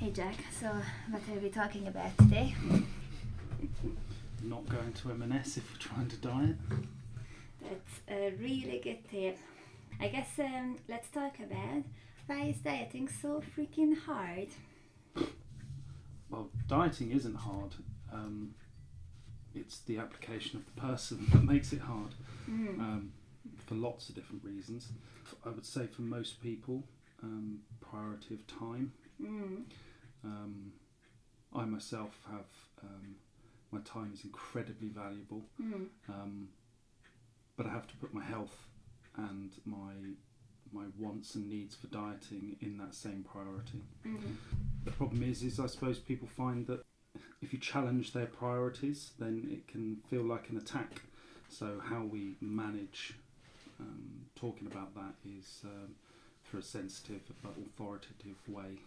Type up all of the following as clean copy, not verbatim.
Hey Jack, so what are we talking about today? Not going to M&S if we're trying to diet. That's a really good tip. I guess let's talk about why is dieting so freaking hard? Well, dieting isn't hard. It's the application of the person that makes it hard, for lots of different reasons. I would say for most people, priority of time. I myself have, my time is incredibly valuable, but I have to put my health and my wants and needs for dieting in that same priority. The problem is I suppose people find that if you challenge their priorities, then it can feel like an attack. So how we manage talking about that is through a sensitive but authoritative way.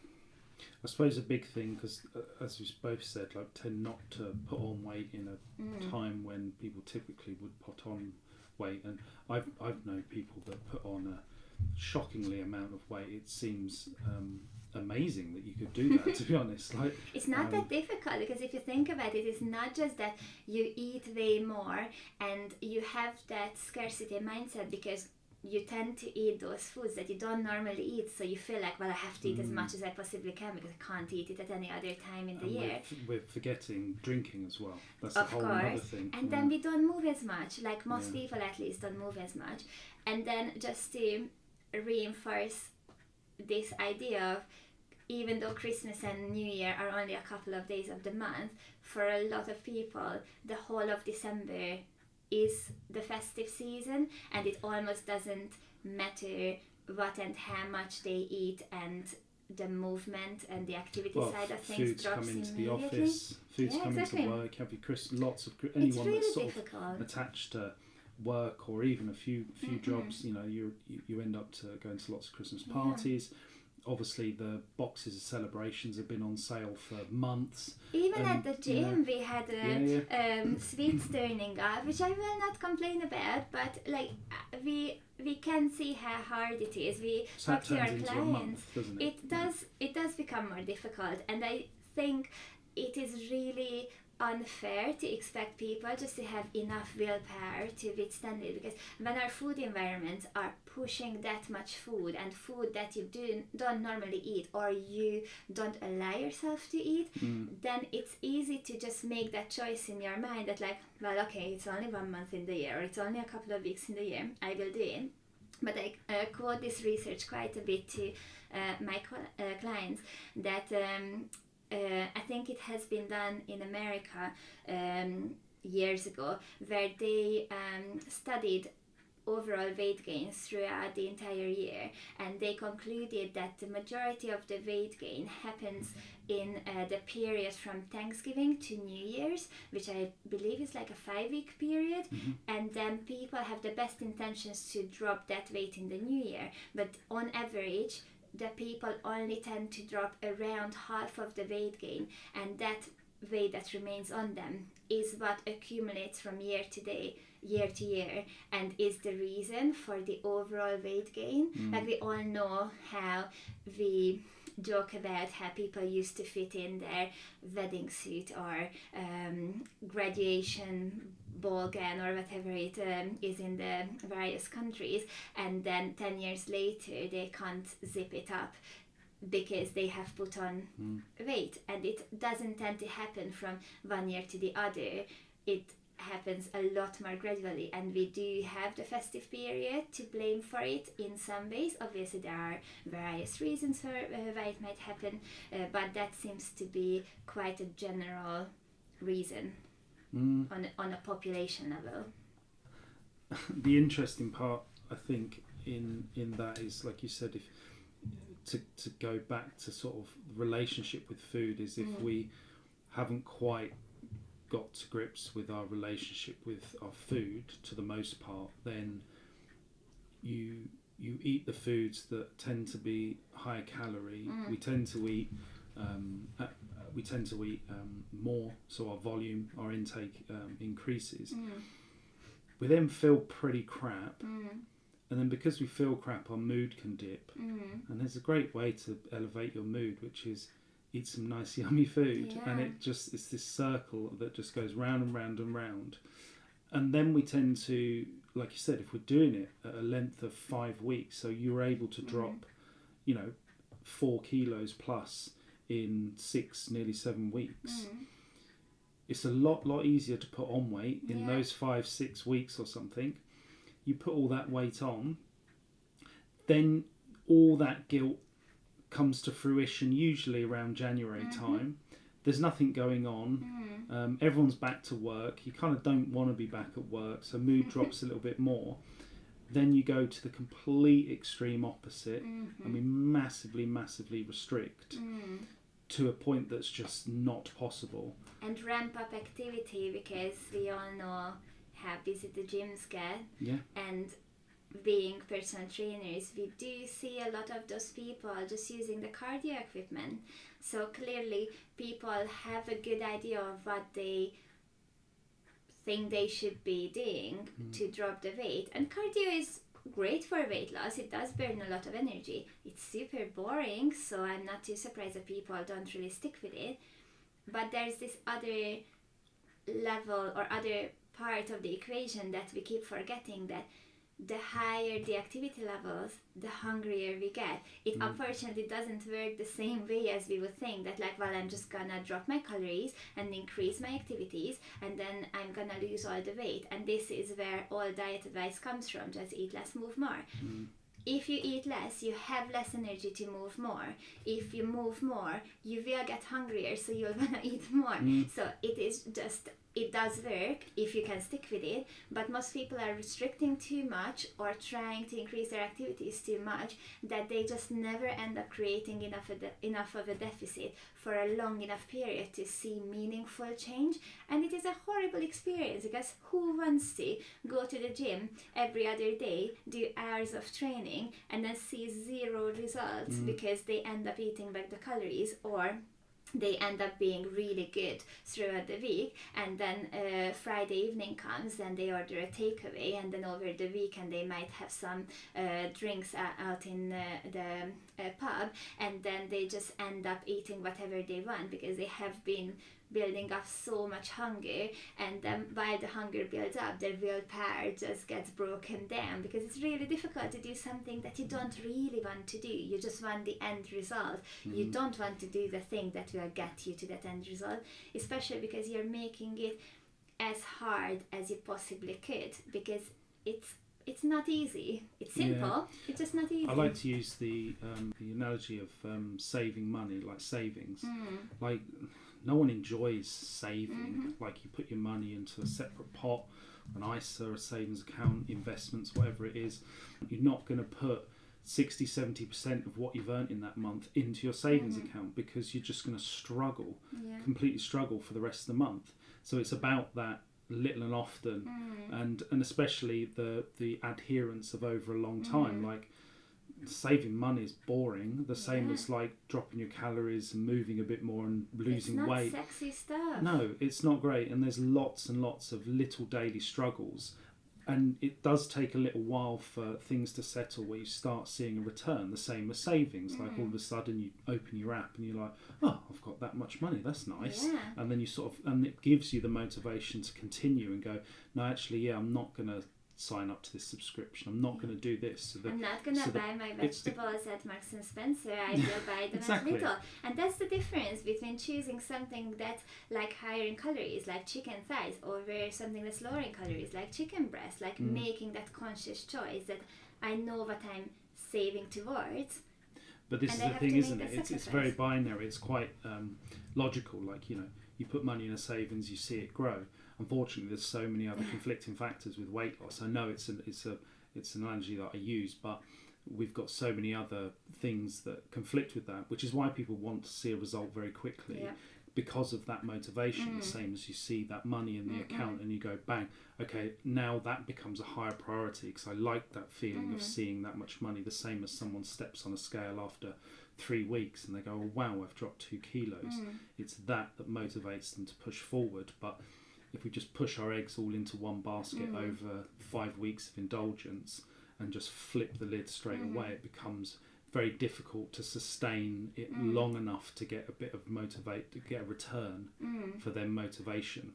I suppose a big thing, because as we both said, like tend not to put on weight in a time when people typically would put on weight, and I've known people that put on a shockingly amount of weight. It seems amazing that you could do that, to be honest. Like, it's not that difficult, because if you think about it, it's not just that you eat way more and you have that scarcity mindset because you tend to eat those foods that you don't normally eat, so you feel like, well, I have to eat as much as I possibly can because I can't eat it at any other time in the year. We're forgetting drinking as well. That's Of a whole course. other thing. And then we don't move as much, like most people at least don't move as much. And then just to reinforce this idea of, even though Christmas and New Year are only a couple of days of the month, for a lot of people the whole of December is the festive season, and it almost doesn't matter what and how much they eat, and the movement and the activity side of things foods drops come into immediately. the office, foods come into work, have your lots of anyone really that's sort difficult. of attached to work or even a few jobs, you know, you end up to going to lots of Christmas parties. Obviously the boxes of celebrations have been on sale for months. Even at the gym we had sweets turning up, which I will not complain about, but like we can see how hard it is. We talk to our clients. It does become more difficult, and I think it is really unfair to expect people just to have enough willpower to withstand it, because when our food environments are pushing that much food, and food that you don't normally eat or you don't allow yourself to eat, then it's easy to just make that choice in your mind that, like, well, okay, it's only 1 month in the year, or it's only a couple of weeks in the year, I will do it. But I quote this research quite a bit to my clients that I think it has been done in America years ago, where they studied overall weight gains throughout the entire year, and they concluded that the majority of the weight gain happens in the period from Thanksgiving to New Year's, which I believe is like a 5-week period, and then people have the best intentions to drop that weight in the new year, but on average the people only tend to drop around half of the weight gain, and that weight that remains on them is what accumulates from year to year, and is the reason for the overall weight gain. Like, we all know how we joke about how people used to fit in their wedding suit or graduation ball gown or whatever it is in the various countries, and then 10 years later they can't zip it up because they have put on weight. And it doesn't tend to happen from one year to the other. It happens a lot more gradually, and we do have the festive period to blame for it in some ways. Obviously there are various reasons for why it might happen, but that seems to be quite a general reason on a population level. The interesting part, I think, in that is, like you said, if to go back to sort of relationship with food, is if we haven't quite got to grips with our relationship with our food to the most part, then you eat the foods that tend to be higher calorie. We tend to eat more, so our volume, our intake increases. We then feel pretty crap, and then because we feel crap, our mood can dip. And there's a great way to elevate your mood, which is eat some nice yummy food, Yeah. and it's this circle that just goes round and round and round. And then we tend to, like you said, if we're doing it at a length of 5 weeks, so you're able to drop, 4 kilos plus in 6, nearly 7 weeks. It's a lot easier to put on weight in those 5-6 weeks or something. You put all that weight on, then all that guilt comes to fruition usually around January time. There's nothing going on. Everyone's back to work. You kind of don't want to be back at work, so mood drops a little bit more. Then you go to the complete extreme opposite, and we massively restrict to a point that's just not possible. And ramp up activity, because we all know how busy the gyms get. Yeah. And being personal trainers, we do see a lot of those people just using the cardio equipment. So clearly people have a good idea of what they think they should be doing to drop the weight. And cardio is great for weight loss. It does burn a lot of energy. It's super boring, so I'm not too surprised that people don't really stick with it. But there's this other level or other part of the equation that we keep forgetting, that the higher the activity levels, the hungrier we get. It unfortunately doesn't work the same way as we would think, that like, well, I'm just gonna drop my calories and increase my activities and then I'm gonna lose all the weight. And this is where all diet advice comes from: just eat less, move more. If you eat less, you have less energy to move more. If you move more, you will get hungrier, so you'll wanna eat more. So it does work if you can stick with it, but most people are restricting too much or trying to increase their activities too much, that they just never end up creating enough of a deficit for a long enough period to see meaningful change. And it is a horrible experience, because who wants to go to the gym every other day, do hours of training, and then see zero results because they end up eating back the calories, or they end up being really good throughout the week, and then Friday evening comes and they order a takeaway, and then over the weekend they might have some drinks out in the pub, and then they just end up eating whatever they want because they have been building up so much hunger, and then while the hunger builds up, their willpower just gets broken down, because it's really difficult to do something that you don't really want to do. You just want the end result. You don't want to do the thing that will get you to that end result, especially because you're making it as hard as you possibly could, because it's not easy. It's simple. It's just not easy. I like to use the analogy of saving money, like savings. Like, no one enjoys saving. Like, you put your money into a separate pot, an ISA, a savings account, investments, whatever it is. You're not going to put 60-70% of what you've earned in that month into your savings account, because you're just going to struggle, completely struggle for the rest of the month. So it's about that little and often, and especially the adherence of over a long time. Like, saving money is boring, the same as like dropping your calories and moving a bit more and losing weight. It's not sexy stuff. No, it's not great, and there's lots and lots of little daily struggles, and it does take a little while for things to settle where you start seeing a return, the same as savings. Like, all of a sudden you open your app and you're like, oh, I've got that much money, that's nice. And then you and it gives you the motivation to continue and go, no, actually, I'm not going to sign up to this subscription, I'm not going to do this. I'm not going to buy my vegetables at Marks and Spencer, I will buy them at Lidl. And that's the difference between choosing something that's like higher in calories, like chicken thighs, over something that's lower in calories, like chicken breast. Like making that conscious choice that I know what I'm saving towards. But this is the thing, isn't it? It's very binary. It's quite logical. Like, you put money in a savings, you see it grow. Unfortunately, there's so many other conflicting factors with weight loss. I know it's an analogy that I use, but we've got so many other things that conflict with that, which is why people want to see a result very quickly, because of that motivation. The same as you see that money in the account and you go, bang, okay, now that becomes a higher priority, because I like that feeling of seeing that much money. The same as someone steps on a scale after 3 weeks and they go, oh wow, I've dropped 2 kilos. It's that motivates them to push forward. But if we just push our eggs all into one basket over 5 weeks of indulgence and just flip the lid straight away, it becomes very difficult to sustain it long enough to get a bit of to get a return for their motivation,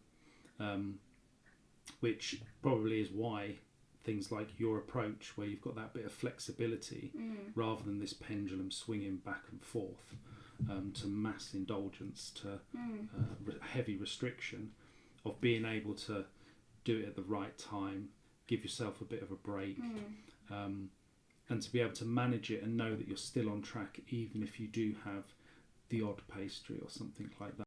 which probably is why things like your approach, where you've got that bit of flexibility rather than this pendulum swinging back and forth to mass indulgence, to heavy restriction, of being able to do it at the right time, give yourself a bit of a break, and to be able to manage it and know that you're still on track, even if you do have the odd pastry or something like that.